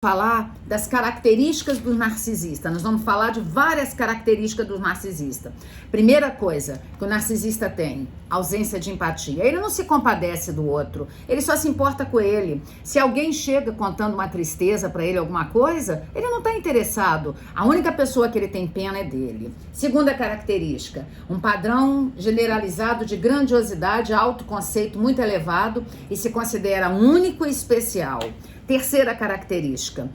Falar das características do narcisista. Nós vamos falar de várias características do narcisista. Primeira coisa que o narcisista tem, ausência de empatia. Ele não se compadece do outro, ele só se importa com ele. Se alguém chega contando uma tristeza para ele, alguma coisa, ele não está interessado. A única pessoa que ele tem pena é dele. Segunda característica, um padrão generalizado de grandiosidade, autoconceito muito elevado e se considera único e especial. Terceira característica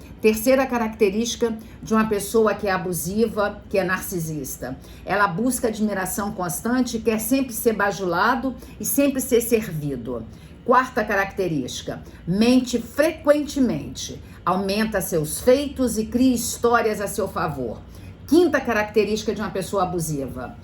de uma pessoa que é abusiva, que é narcisista. Ela busca admiração constante, quer sempre ser bajulado e sempre ser servido. Quarta característica, mente frequentemente, aumenta seus feitos e cria histórias a seu favor. Quinta característica de uma pessoa abusiva.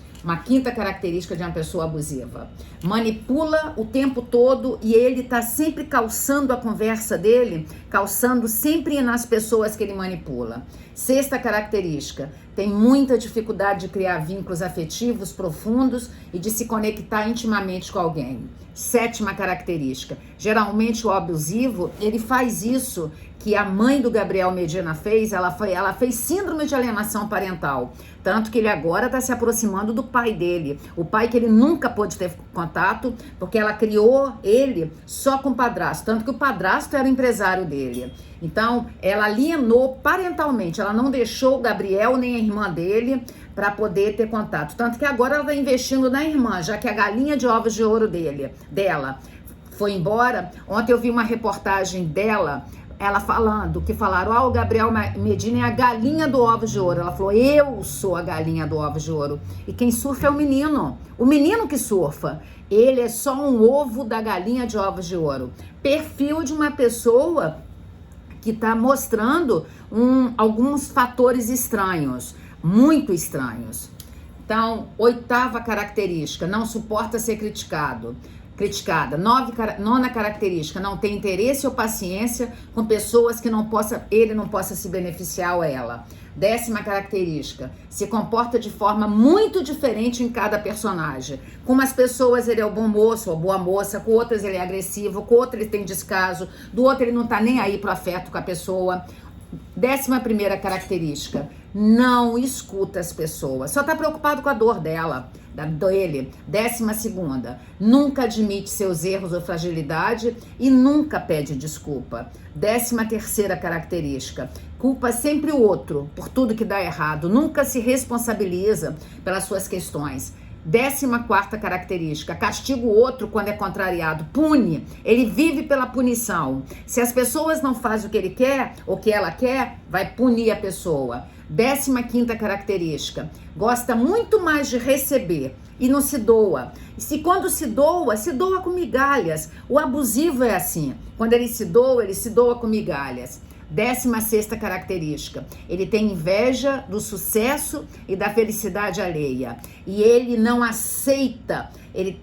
Manipula o tempo todo e ele tá sempre calçando a conversa dele, calçando sempre nas pessoas que ele manipula. Sexta característica, tem muita dificuldade de criar vínculos afetivos profundos e de se conectar intimamente com alguém. Sétima característica, geralmente o abusivo, ele faz isso que a mãe do Gabriel Medina fez, ela fez síndrome de alienação parental, tanto que ele agora está se aproximando do pai dele, o pai que ele nunca pôde ter contato, porque ela criou ele só com o padrasto, tanto que o padrasto era o empresário dele. Então, ela alienou parentalmente, ela não deixou o Gabriel nem a irmã dele para poder ter contato, tanto que agora ela está investindo na irmã, já que a galinha de ovos de ouro dela foi embora. Ontem eu vi uma reportagem dela, ela falando, o Gabriel Medina é a galinha do ovos de ouro. Ela falou, eu sou a galinha do ovos de ouro. E quem surfa é o menino que surfa. Ele é só um ovo da galinha de ovos de ouro. Perfil de uma pessoa que está mostrando alguns fatores estranhos, muito estranhos. Então, oitava característica, não suporta ser criticada. Nona característica, não tem interesse ou paciência com pessoas que ele não possa se beneficiar ou ela. Décima característica, se comporta de forma muito diferente em cada personagem. Com umas pessoas ele é o bom moço ou boa moça, com outras ele é agressivo, com outras ele tem descaso, do outro ele não tá nem aí pro afeto com a pessoa. 11ª característica, não escuta as pessoas, só tá preocupado com a dor dele. 12ª, nunca admite seus erros ou fragilidade e nunca pede desculpa. 13ª característica, culpa sempre o outro por tudo que dá errado, nunca se responsabiliza pelas suas questões. 14ª característica, castiga o outro quando é contrariado, pune, ele vive pela punição. Se as pessoas não fazem o que ele quer, ou que ela quer, vai punir a pessoa. 15ª característica, gosta muito mais de receber e não se doa. E se quando se doa com migalhas. O abusivo é assim, quando ele se doa com migalhas. 16ª característica, ele tem inveja do sucesso e da felicidade alheia. E ele não aceita, ele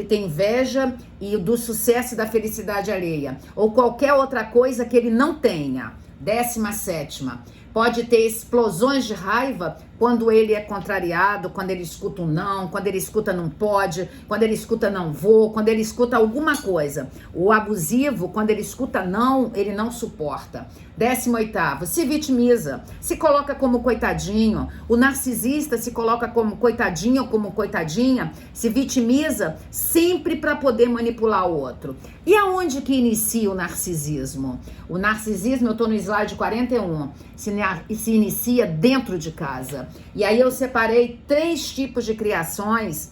tem inveja do sucesso e da felicidade alheia. Ou qualquer outra coisa que ele não tenha. 17ª, pode ter explosões de raiva quando ele é contrariado, quando ele escuta um não, quando ele escuta não pode, quando ele escuta não vou, quando ele escuta alguma coisa. O abusivo, quando ele escuta não, ele não suporta. 18º, se vitimiza, se coloca como coitadinho. O narcisista se coloca como coitadinho ou como coitadinha, se vitimiza sempre para poder manipular o outro. E aonde que inicia o narcisismo? O narcisismo, eu estou no slide 41, se inicia dentro de casa. E aí eu separei 3 tipos de criações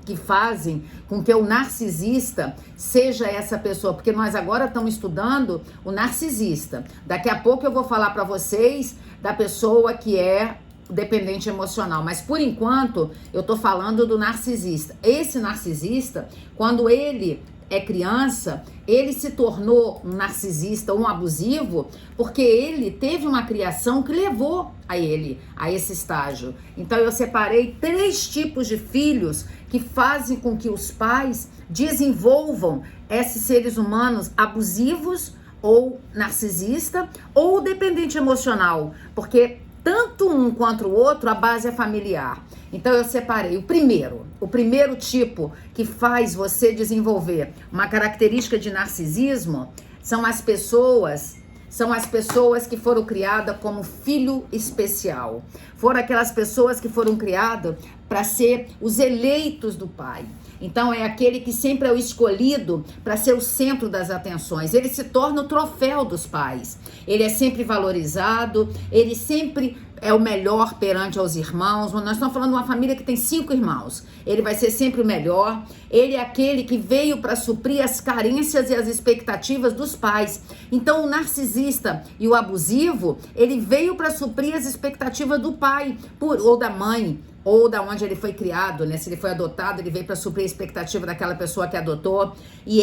que fazem com que o narcisista seja essa pessoa, porque nós agora estamos estudando o narcisista. Daqui a pouco eu vou falar para vocês da pessoa que é dependente emocional, mas por enquanto eu tô falando do narcisista. Esse narcisista, quando ele é criança, ele se tornou um narcisista, um abusivo, porque ele teve uma criação que levou a ele a esse estágio. Então eu separei 3 tipos de filhos que fazem com que os pais desenvolvam esses seres humanos abusivos ou narcisista ou dependente emocional, porque tanto um quanto o outro, a base é familiar. Então eu separei o primeiro tipo que faz você desenvolver uma característica de narcisismo são as pessoas são as pessoas que foram criadas como filho especial. Foram aquelas pessoas que foram criadas para ser os eleitos do Pai. Então é aquele que sempre é o escolhido para ser o centro das atenções. Ele se torna o troféu dos pais. Ele é sempre valorizado, ele sempre é o melhor perante aos irmãos. Nós estamos falando de uma família que tem 5 irmãos. Ele vai ser sempre o melhor. Ele é aquele que veio para suprir as carências e as expectativas dos pais. Então o narcisista e o abusivo, ele veio para suprir as expectativas do pai ou da mãe, ou da onde ele foi criado, né? Se ele foi adotado, ele veio para suprir a expectativa daquela pessoa que adotou. E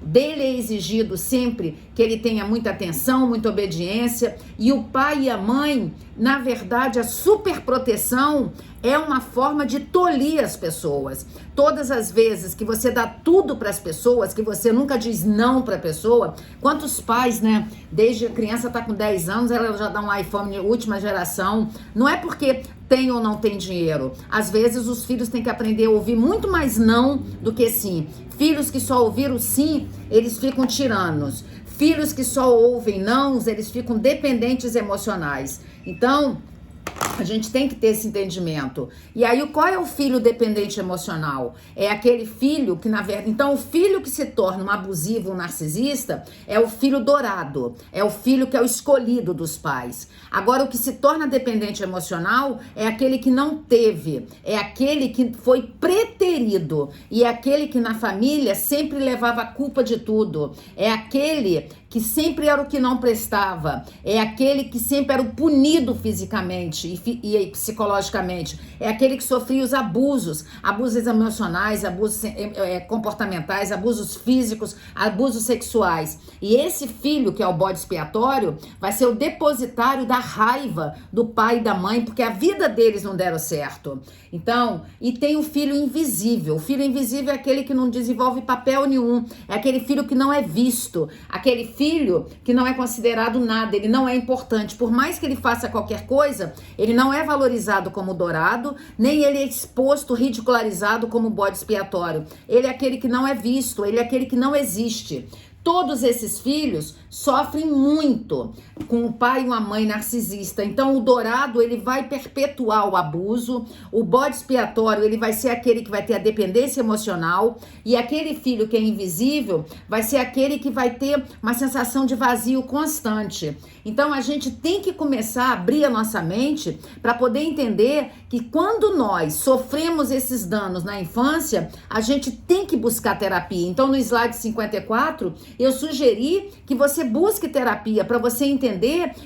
dele é exigido sempre que ele tenha muita atenção, muita obediência. E o pai e a mãe, na verdade, a superproteção é uma forma de tolir as pessoas. Todas as vezes que você dá tudo para as pessoas, que você nunca diz não para a pessoa, quantos pais, né? Desde a criança tá com 10 anos, ela já dá um iPhone de última geração. Não é porque tem ou não tem dinheiro. Às vezes os filhos têm que aprender a ouvir muito mais não do que sim. Filhos que só ouviram sim, eles ficam tiranos. Filhos que só ouvem não, eles ficam dependentes emocionais. Então, a gente tem que ter esse entendimento. E aí, qual é o filho dependente emocional? É aquele filho que, na verdade... Então, o filho que se torna um abusivo, um narcisista, é o filho dourado. É o filho que é o escolhido dos pais. Agora, o que se torna dependente emocional é aquele que não teve. É aquele que foi preterido. E é aquele que, na família, sempre levava a culpa de tudo. É aquele que sempre era o que não prestava, é aquele que sempre era o punido fisicamente e psicologicamente, é aquele que sofria os abusos emocionais, abusos comportamentais, abusos físicos, abusos sexuais. E esse filho, que é o bode expiatório, vai ser o depositário da raiva do pai e da mãe, porque a vida deles não deram certo. Então, e tem o filho invisível. O filho invisível é aquele que não desenvolve papel nenhum, é aquele filho que não é visto, aquele filho que não é considerado nada, ele não é importante. Por mais que ele faça qualquer coisa, ele não é valorizado como dourado, nem ele é exposto, ridicularizado como bode expiatório. Ele é aquele que não é visto, ele é aquele que não existe. Todos esses filhos sofrem muito com o pai e uma mãe narcisista. Então o dourado, ele vai perpetuar o abuso, o bode expiatório, ele vai ser aquele que vai ter a dependência emocional, e aquele filho que é invisível vai ser aquele que vai ter uma sensação de vazio constante. Então a gente tem que começar a abrir a nossa mente para poder entender que quando nós sofremos esses danos na infância, a gente tem que buscar terapia. Então no slide 54, eu sugeri que você busque terapia para você entender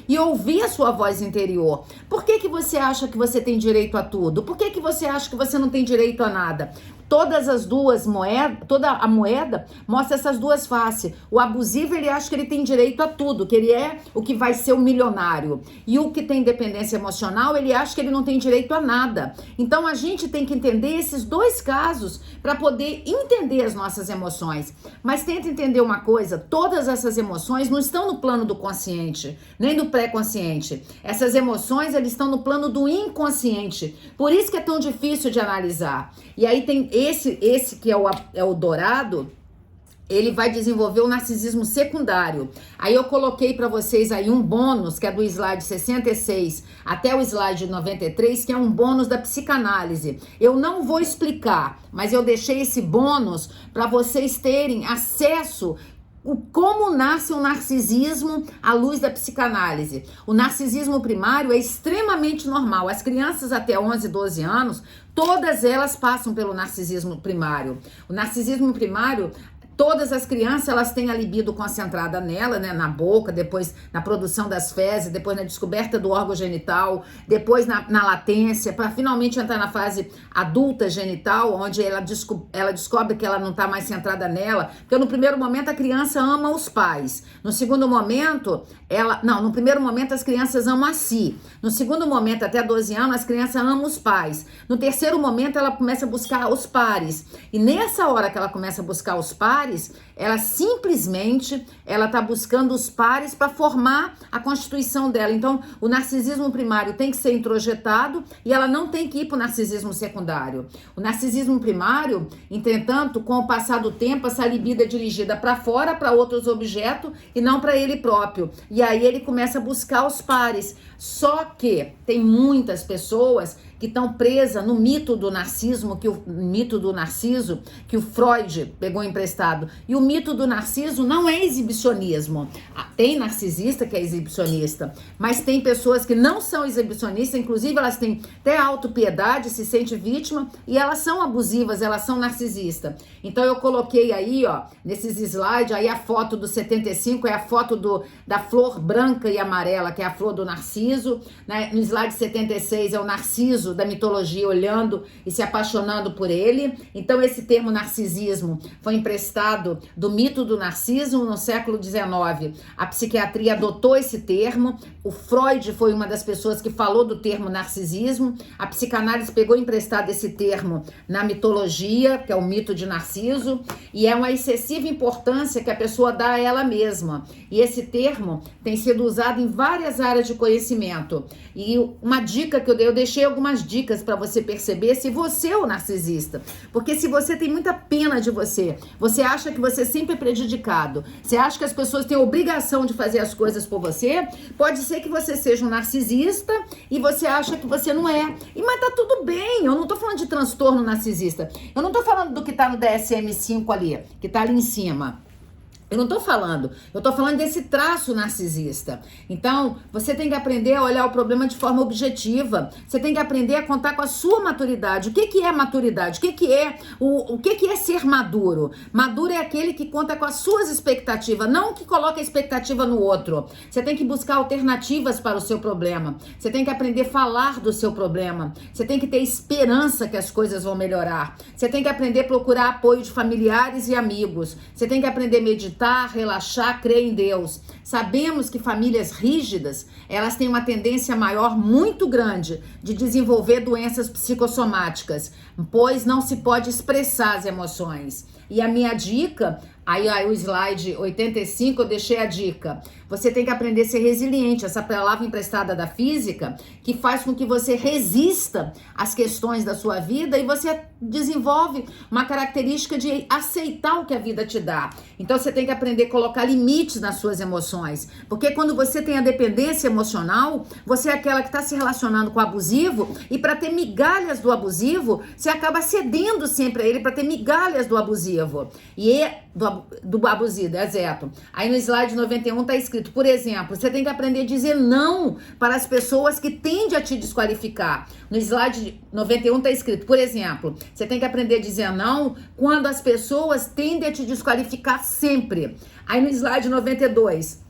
e ouvir a sua voz interior. Por que você acha que você tem direito a tudo? Por que você acha que você não tem direito a nada? Todas as duas moedas, toda a moeda mostra essas duas faces. O abusivo, ele acha que ele tem direito a tudo, que ele é o que vai ser o milionário. E o que tem dependência emocional, ele acha que ele não tem direito a nada. Então a gente tem que entender esses dois casos para poder entender as nossas emoções. Mas tenta entender uma coisa, todas essas emoções não estão no plano do consciente, nem do pré-consciente. Essas emoções, eles estão no plano do inconsciente. Por isso que é tão difícil de analisar. E aí tem esse que é o dourado, ele vai desenvolver o narcisismo secundário. Aí eu coloquei para vocês aí um bônus, que é do slide 66 até o slide 93, que é um bônus da psicanálise. Eu não vou explicar, mas eu deixei esse bônus para vocês terem acesso como nasce o narcisismo à luz da psicanálise. O narcisismo primário é extremamente normal. As crianças até 11, 12 anos, todas elas passam pelo narcisismo primário. O narcisismo primário, todas as crianças, elas têm a libido concentrada nela, né, na boca, depois na produção das fezes, depois na descoberta do órgão genital, depois na latência, para finalmente entrar na fase adulta genital, onde ela descobre que ela não está mais centrada nela, porque no primeiro momento a criança ama os pais, no segundo momento, no primeiro momento as crianças amam a si, no segundo momento, até 12 anos, as crianças amam os pais, no terceiro momento ela começa a buscar os pares, e nessa hora que ela começa a buscar os pais, pares. Ela simplesmente, ela tá buscando os pares para formar a constituição dela. Então, o narcisismo primário tem que ser introjetado e ela não tem que ir para o narcisismo secundário. O narcisismo primário, entretanto, com o passar do tempo, essa libido é dirigida para fora, para outros objetos e não para ele próprio. E aí ele começa a buscar os pares. Só que tem muitas pessoas que estão presas no mito do narcisismo, mito do Narciso, que o Freud pegou emprestado. E o mito do Narciso não é exibicionismo. Tem narcisista que é exibicionista, mas tem pessoas que não são exibicionistas, inclusive elas têm até autopiedade, se sente vítima, e elas são abusivas, elas são narcisistas. Então eu coloquei aí, ó, nesses slides, aí a foto do 75 é a foto da flor branca e amarela, que é a flor do Narciso, né? No slide 76 é o Narciso da mitologia olhando e se apaixonando por ele. Então esse termo narcisismo foi emprestado do mito do Narciso no século XIX. A psiquiatria adotou esse termo, o Freud foi uma das pessoas que falou do termo narcisismo, a psicanálise pegou emprestado esse termo na mitologia, que é o mito de Narciso, e é uma excessiva importância que a pessoa dá a ela mesma. E esse termo tem sido usado em várias áreas de conhecimento. E uma dica que eu deixei algumas dicas para você perceber se você é o narcisista. Porque se você tem muita pena de você, você acha que você sempre é prejudicado, você acha que as pessoas têm a obrigação de fazer as coisas por você, pode ser que você seja um narcisista e você acha que você não é. Mas tá tudo bem, eu não tô falando de transtorno narcisista. Eu não tô falando do que tá no DSM-5 ali, que tá ali em cima. Eu não tô falando, eu tô falando desse traço narcisista. Então, você tem que aprender a olhar o problema de forma objetiva. Você tem que aprender a contar com a sua maturidade. O que é maturidade? O que é ser maduro? Maduro é aquele que conta com as suas expectativas, não que coloca a expectativa no outro. Você tem que buscar alternativas para o seu problema. Você tem que aprender a falar do seu problema. Você tem que ter esperança que as coisas vão melhorar. Você tem que aprender a procurar apoio de familiares e amigos. Você tem que aprender a meditar, relaxar, crer em Deus. Sabemos que famílias rígidas, elas têm uma tendência maior muito grande de desenvolver doenças psicossomáticas, pois não se pode expressar as emoções. E a minha dica, aí o slide 85 eu deixei a dica. Você tem que aprender a ser resiliente, essa palavra emprestada da física, que faz com que você resista às questões da sua vida e você desenvolve uma característica de aceitar o que a vida te dá. Então você tem que aprender a colocar limites nas suas emoções, porque quando você tem a dependência emocional, você é aquela que está se relacionando com o abusivo e para ter migalhas do abusivo, você acaba cedendo sempre a ele para ter migalhas do abusivo. Do abusivo, exato. Aí no slide 91 tá escrito, por exemplo, você tem que aprender a dizer não para as pessoas que tendem a te desqualificar. No slide 91 tá escrito, por exemplo, você tem que aprender a dizer não quando as pessoas tendem a te desqualificar sempre. Aí no slide 92,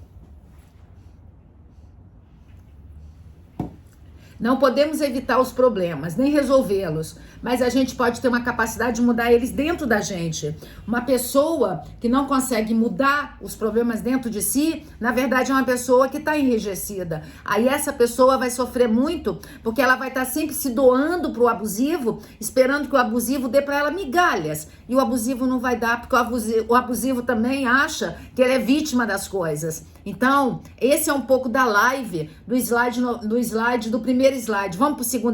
não podemos evitar os problemas, nem resolvê-los, mas a gente pode ter uma capacidade de mudar eles dentro da gente. Uma pessoa que não consegue mudar os problemas dentro de si, na verdade é uma pessoa que está enrijecida. Aí essa pessoa vai sofrer muito, porque ela vai estar sempre se doando para o abusivo, esperando que o abusivo dê para ela migalhas. E o abusivo não vai dar, porque o abusivo também acha que ele é vítima das coisas. Então, esse é um pouco da live do slide do primeiro slide. Vamos para o segundo